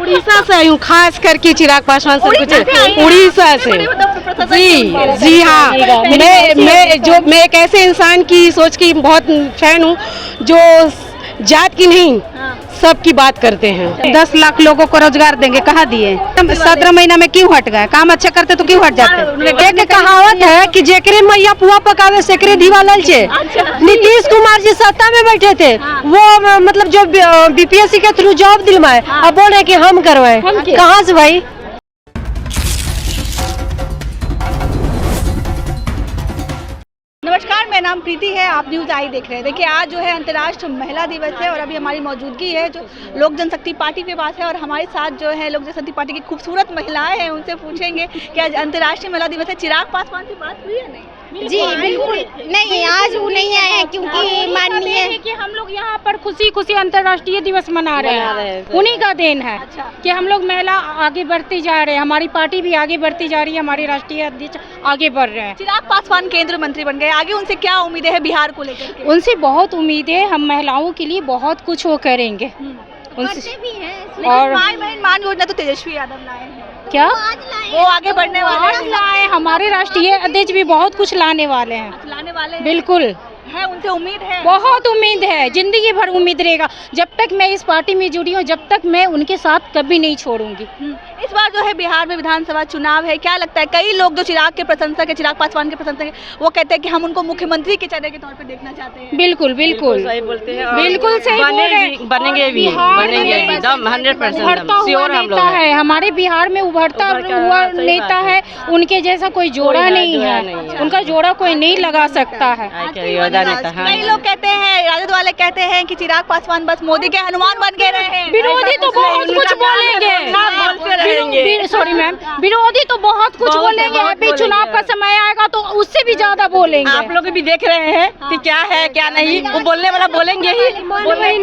उड़ीसा से आई हूँ, खास करके चिराग पासवान सर कुछ उड़ीसा से। जी हाँ, मैं एक ऐसे इंसान की सोच की बहुत फैन हूँ जो जात की नहीं सबकी बात करते हैं। 10 लाख लोगों को रोजगार देंगे, कहाँ दिए? 17 महीना में क्यों हट गए? काम अच्छा करते तो क्यों हट जाते? एक कहावत है कि जेकरे मैया पुआ पकावे सेकरे दीवा ललचे। नीतीश कुमार जी सत्ता में बैठे थे, वो मतलब जो बीपीएससी के थ्रू जॉब दिलवाए, अब बोल रहे कि हम करवाए। कहाँ से भाई? नमस्कार, मेरा नाम प्रीति है, आप न्यूज़ आई देख रहे हैं। देखिए, आज जो है अंतर्राष्ट्रीय महिला दिवस है और अभी हमारी मौजूदगी है जो लोक जनशक्ति पार्टी के पास है और हमारे साथ जो है लोक जनशक्ति पार्टी की खूबसूरत महिलाएं हैं, उनसे पूछेंगे कि आज अंतर्राष्ट्रीय महिला दिवस है, चिराग पासवान से बात हुई है नहीं? जी बिल्कुल नहीं, आज वो नहीं आए हैं क्योंकि माननीय कि हम लोग यहाँ पर खुशी खुशी अंतर्राष्ट्रीय दिवस मना रहे हैं, उन्हीं का देन है कि हम लोग महिला आगे बढ़ती जा रहे हैं, हमारी पार्टी भी आगे बढ़ती जा रही है, हमारी राष्ट्रीय अध्यक्ष आगे बढ़ रहे हैं। चिराग पासवान केंद्रीय मंत्री बन गए, आगे उनसे क्या उम्मीदें है बिहार को लेकर? उनसे बहुत उम्मीद है, हम महिलाओं के लिए बहुत कुछ वो करेंगे उनसे भी हैं। और माई बहन मान योजना तो तेजस्वी यादव लाए हैं, क्या वो आगे बढ़ने वाले लाए? हमारे राष्ट्रीय अध्यक्ष भी बहुत कुछ लाने वाले हैं, लाने वाले हैं। बिल्कुल है, उनसे उम्मीद है, बहुत उम्मीद है, जिंदगी भर उम्मीद रहेगा। जब तक मैं इस पार्टी में जुड़ी हूँ, जब तक मैं उनके साथ कभी नहीं छोड़ूंगी। इस बार जो है बिहार में विधानसभा चुनाव है, क्या लगता है? कई लोग जो चिराग के प्रशंसक है, चिराग पासवान के प्रशंसक है, वो कहते हैं कि हम उनको मुख्यमंत्री के चेहरे के तौर पर देखना चाहते हैं। बिल्कुल बिल्कुल सही बोलते हैं, बिल्कुल सही बनेंगे भी एकदम 100% श्योर हम लोग है। हमारे बिहार में उभरता हुआ नेता है, उनके जैसा कोई जोड़ा नहीं है, उनका जोड़ा कोई नहीं लगा सकता है। कई लोग कहते हैं, राजद वाले कहते हैं कि चिराग पासवान बस मोदी के हनुमान बन के रहे हैं। विरोधी तो बहुत कुछ बोलेंगे, सॉरी मैम, विरोधी तो बहुत कुछ बोलेंगे। अभी चुनाव का समय आएगा तो उससे भी ज्यादा बोलेंगे। आप लोग भी देख रहे हैं कि क्या है क्या नहीं, वो बोलने वाला बोलेंगे ही।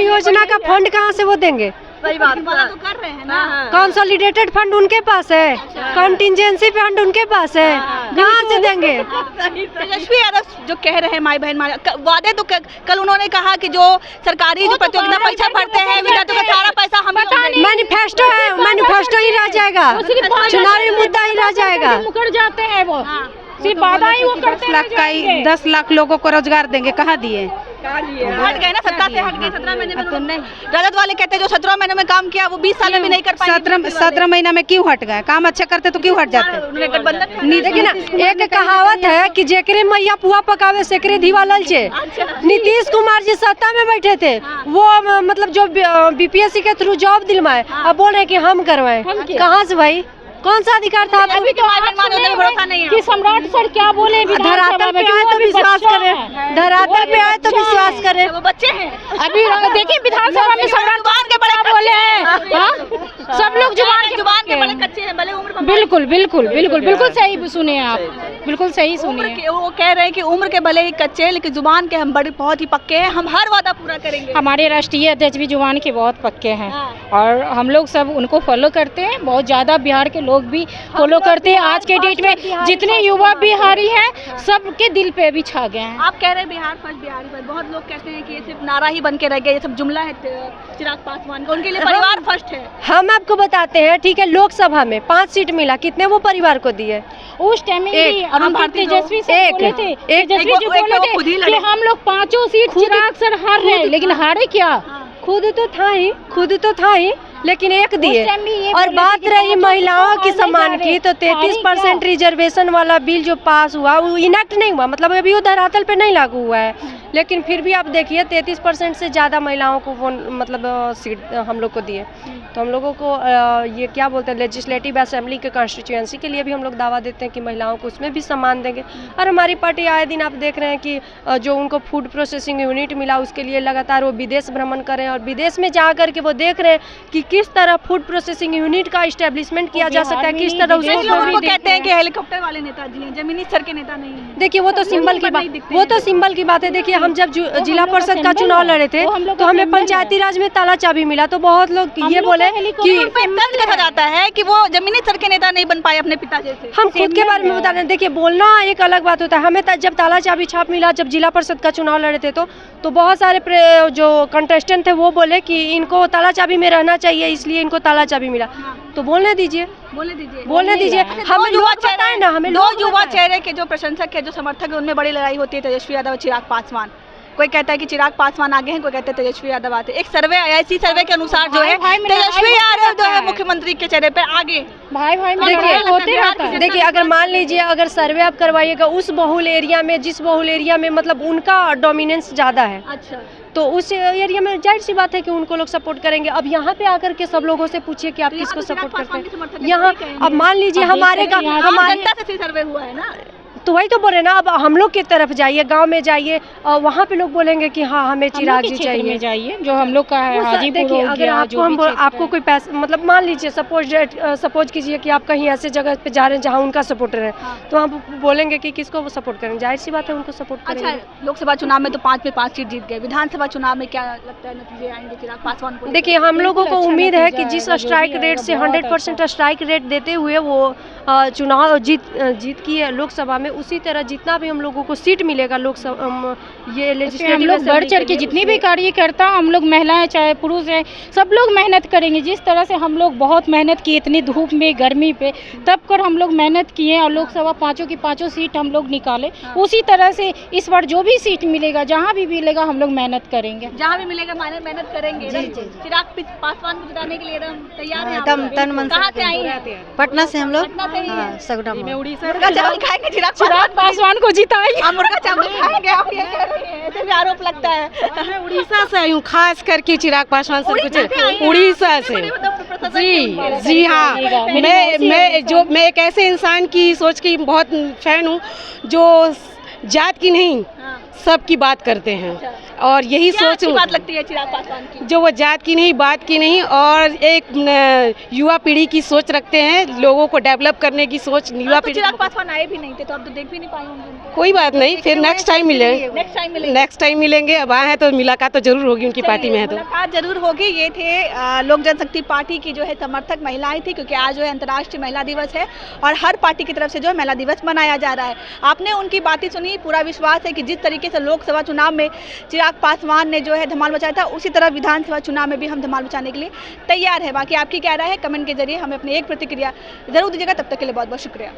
योजना का फंड कहाँ से वो देंगे? सही बात तो कर रहे हैं ना। कंसोलिडेटेड फंड उनके पास है, कंटिजेंसी फंड उनके पास है, कहाँ से देंगे? तेजस्वी यादव जो कह रहे हैं माई बहन वादे, तो कल उन्होंने कहा कि जो सरकारी जो प्रतियोगिता परीक्षा भरते हैं विद्यार्थियों का सारा पैसा हम मैनिफेस्टो है, मैनिफेस्टो ही रह जाएगा, चुनावी मुद्दा ही रह जाएगा। मुकर जाते हैं वो, सिर्फ वादा ही वो करते हैं। 10 लाख लोगों को रोजगार देंगे, कहाँ दिए? हट गए ना, सत्ता से हट गए। 17 महीने में राजद वाले कहते हैं जो 17 महीने में काम किया वो 20 साल में भी नहीं कर पाए। 17 महीना में क्यों हट गए? काम अच्छा करते तो क्यों हट जाते? देखिए ना, एक कहावत है कि जेकरे मैया पुआ पकावे सेकरे दीवा ललचे। नीतीश कुमार जी सत्ता में बैठे थे, वो मतलब जो बीपीएससी के थ्रू जॉब दिलवाए, अब बोल रहे कि हम करवाए। कहाँ से भाई? कौन सा अधिकार था आपको? अभी तो भरोसा नहीं है कि सम्राट सर क्या बोले। धरातल पे आए तो विश्वास करें, धरातल पे आए तो विश्वास करें। वो बच्चे हैं। अभी देखिए विधानसभा में सम्राट के बड़े बोले हैं, सब लोग जुबान के बड़े कच्चे हैं, भले उम्र में। बिल्कुल बिल्कुल बिल्कुल बिल्कुल सही सुने आप, बिल्कुल सही सुने। वो कह रहे हैं कि उम्र के भले ही कच्चे हैं लेकिन जुबान के हम बड़े बहुत ही पक्के हैं, हम हर वादा पूरा करेंगे। हमारे राष्ट्रीय अध्यक्ष भी जुबान के बहुत पक्के हैं और हम लोग सब उनको फॉलो करते हैं, बहुत ज्यादा बिहार के लोग भी फॉलो करते हैं। आज के डेट में जितने युवा बिहारी हैं सबके दिल पे भी छा गए हैं। आप कह रहे हैं बिहार फर्स्ट, बिहारी फर्स्ट, बहुत लोग कहते हैं कि ये सिर्फ नारा ही बन के रह गया, ये सब जुमला है चिराग पासवान का, उनके लिए परिवार फर्स्ट है। हम आपको बताते हैं, ठीक है, लोकसभा में 5 सीट मिला, कितने वो परिवार को दिए? उस टाइम में तेजस्वी से बोले थे, तेजस्वी जी बोले थे कि हम लोग 5 सीट चिराग सर हार रहे हैं, लेकिन हारे क्या? खुद तो था ही, लेकिन एक दिए। और बात रही महिलाओं की सम्मान की, तो 33% रिजर्वेशन वाला बिल जो पास हुआ वो इनेक्ट नहीं हुआ, मतलब अभी वो धरातल पे नहीं लागू हुआ है। लेकिन फिर भी आप देखिए 33% से ज़्यादा महिलाओं को वो मतलब सीट हम लोग को दिए। तो हम लोगों को ये क्या बोलते हैं, लेजिस्लेटिव असेंबली के कॉन्स्टिट्यूएंसी के लिए भी हम लोग दावा देते हैं कि महिलाओं को उसमें भी सम्मान देंगे। और हमारी पार्टी आए दिन आप देख रहे हैं कि जो उनको फूड प्रोसेसिंग यूनिट मिला उसके लिए लगातार वो विदेश भ्रमण करें और विदेश में जा कर के वो देख रहे हैं कि किस तरह फूड प्रोसेसिंग यूनिट का इस्टेब्लिशमेंट किया जा सकता है, किस तरह उसको कहते हैं कि हेलीकॉप्टर वाले नेताजी हैं, जमीनी स्तर के नेता नहीं हैं। देखिए वो तो सिंबल की बात है। देखिए हम जब जिला परिषद का चुनाव लड़े थे तो हमें पंचायती राज में ताला चाबी मिला, तो बहुत लोग ये बोले कि कहा जाता है कि वो जमीनी स्तर के नेता नहीं बन पाए अपने पिता जैसे। हम खुद के बारे में बता रहे हैं। देखिए बोलना एक अलग बात होता है। हमें जब ताला चाबी छाप मिला, जब जिला परिषद का चुनाव लड़े थे तो बहुत सारे जो कंटेस्टेंट थे वो बोले कि इनको ताला चाबी में रहना चाहिए, चाहिए इसलिए इनको ताला चाबी मिला, तो बोलने दीजिए, बोलने दीजिए। हमें युवा लोग पता है ना, हमें दो लोग युवा पता है। चेहरे के जो प्रशंसक है, जो समर्थक है, उनमें बड़ी लड़ाई होती है, तेजस्वी यादव और चिराग पासवान। कोई कहता है कि चिराग पासवान आगे हैं, कोई कहता है तेजस्वी यादव आते हैं। एक सर्वे, IIC सर्वे के अनुसार जो है तेजस्वी यादव जो है मुख्यमंत्री के चेहरे पे आगे। भाई भाई में देखिए, लड़ाई होते रहता है। देखिए, अगर मान लीजिए अगर सर्वे आप करवाइएगा उस बहुल एरिया में, जिस बहुल एरिया में मतलब उनका डोमिनेंस ज़्यादा है, अच्छा, तो उस एरिया में जाहिर सी बात है कि उनको लोग सपोर्ट करेंगे। अब यहाँ पे आकर के सब लोगों से पूछिए कि आप तो यहाँ किसको तो चिराग सपोर्ट पासवान करते के समर्थक हैं। यहाँ यही कहेंगे। अब मान लीजिए हमारे गाँव, हमारे जनता से सर्वे हुआ है ना, तो वही तो बोले ना, अब हम लोग की तरफ जाइए, गांव में जाइए, और वहाँ पे लोग बोलेंगे कि हाँ हमें चिराग जी चाहिए। में जाइए जो हम लोग का है, हाजीपुर देखिए, हो अगर गया, आपको जो भी क्षेत्र आपको है। कोई पैसा, मतलब मान लीजिए सपोज कीजिए कि आप कहीं ऐसे जगह पे जा रहे हैं जहाँ उनका सपोर्टर है, तो हम बोलेंगे कि किसको वो सपोर्ट करेंगे, जाहिर सी बात है उनको सपोर्ट अच्छा, करेंगे। लोकसभा चुनाव में तो 5 में 5 सीट जीत गए, विधानसभा चुनाव में क्या लगता है नतीजे आएंगे चिराग पासवान को? देखिए, हम लोगों को अच्छा उम्मीद है कि नतीजा जिस आएगा, जो स्ट्राइक भी रेट से आएगा, बहुत 100% स्ट्राइक रेट देते हुए वो चुनाव जीत की है लोकसभा में, उसी तरह जितना भी हम लोगों को सीट मिलेगा लोकसभा, ये हम लेजिस्लेटिव लोग बढ़ चढ़ के जितनी भी कार्यकर्ता, हम लोग महिलाएं चाहे पुरुष हैं, सब लोग मेहनत करेंगे। जिस तरह से हम लोग बहुत मेहनत की इतनी धूप में, गर्मी पे, तब कर हम लोग मेहनत किए और लोकसभा 5 की 5 सीट हम लोग निकाले। उसी तरह से इस बार जो भी सीट मिलेगा, जहाँ भी मिलेगा, हम लोग मेहनत करेंगे। जहाँ भी मिलेगा मेहनत करेंगे। चिराग पासवान को जिताने के लिए एकदम तैयार हैं आप एकदम लोग? तन मन से कहाँ से आई हैं? पटना से हम लोग, पटना से ही हैं। हाँ, सगुना मोड़। मुर्गा चावल खाएंगे चिराग चिराग पासवान को जिताएंगे। आप मुर्गा चावल खाएंगे, आप ये कह रही हैं, ऐसे भी आरोप लगता है। मैं उड़ीसा से आई हूँ, खास करके चिराग पासवान सर उड़ीसा से आई कुछ हैं? उड़ीसा इतने बड़े से। मतलब प्रशासक जी हैं। जी हाँ, मैं एक ऐसे इंसान की सोच की बहुत फैन हूँ जो जात की नहीं हाँ। सबकी बात करते हैं, और यही क्या अच्छी सोच बात लगती है चिराग पासवान की? जो वो जात की नहीं, बात की नहीं, और एक युवा पीढ़ी की सोच रखते हैं, लोगों को डेवलप करने की सोच युवा आप तो पीढ़ी। चिराग पासवान आए भी नहीं थे, तो आप तो देख भी नहीं पाए होंगे उनको। कोई बात नहीं, फिर नेक्स्ट टाइम मिलेंगे, नेक्स्ट टाइम मिलेंगे। अब आए हैं तो मुलाकात तो जरूर होगी, उनकी पार्टी में है तो। मुलाकात जरूर होगी। ये थे लोक जनशक्ति पार्टी की जो है समर्थक महिलाएं थी, क्योंकि आज जो है अंतर्राष्ट्रीय महिला दिवस है और हर पार्टी की तरफ से जो है महिला दिवस मनाया जा रहा है। आपने उनकी बातें सुनी, पूरा विश्वास है कि जिस तरीके से लोकसभा चुनाव में चिराग पासवान ने जो है धमाल मचाया था, उसी तरह विधानसभा चुनाव में भी हम धमाल मचाने के लिए तैयार है। बाकी आपकी क्या राय है, कमेंट के जरिए हमें अपनी एक प्रतिक्रिया जरूर दीजिएगा। तब तक के लिए बहुत बहुत शुक्रिया।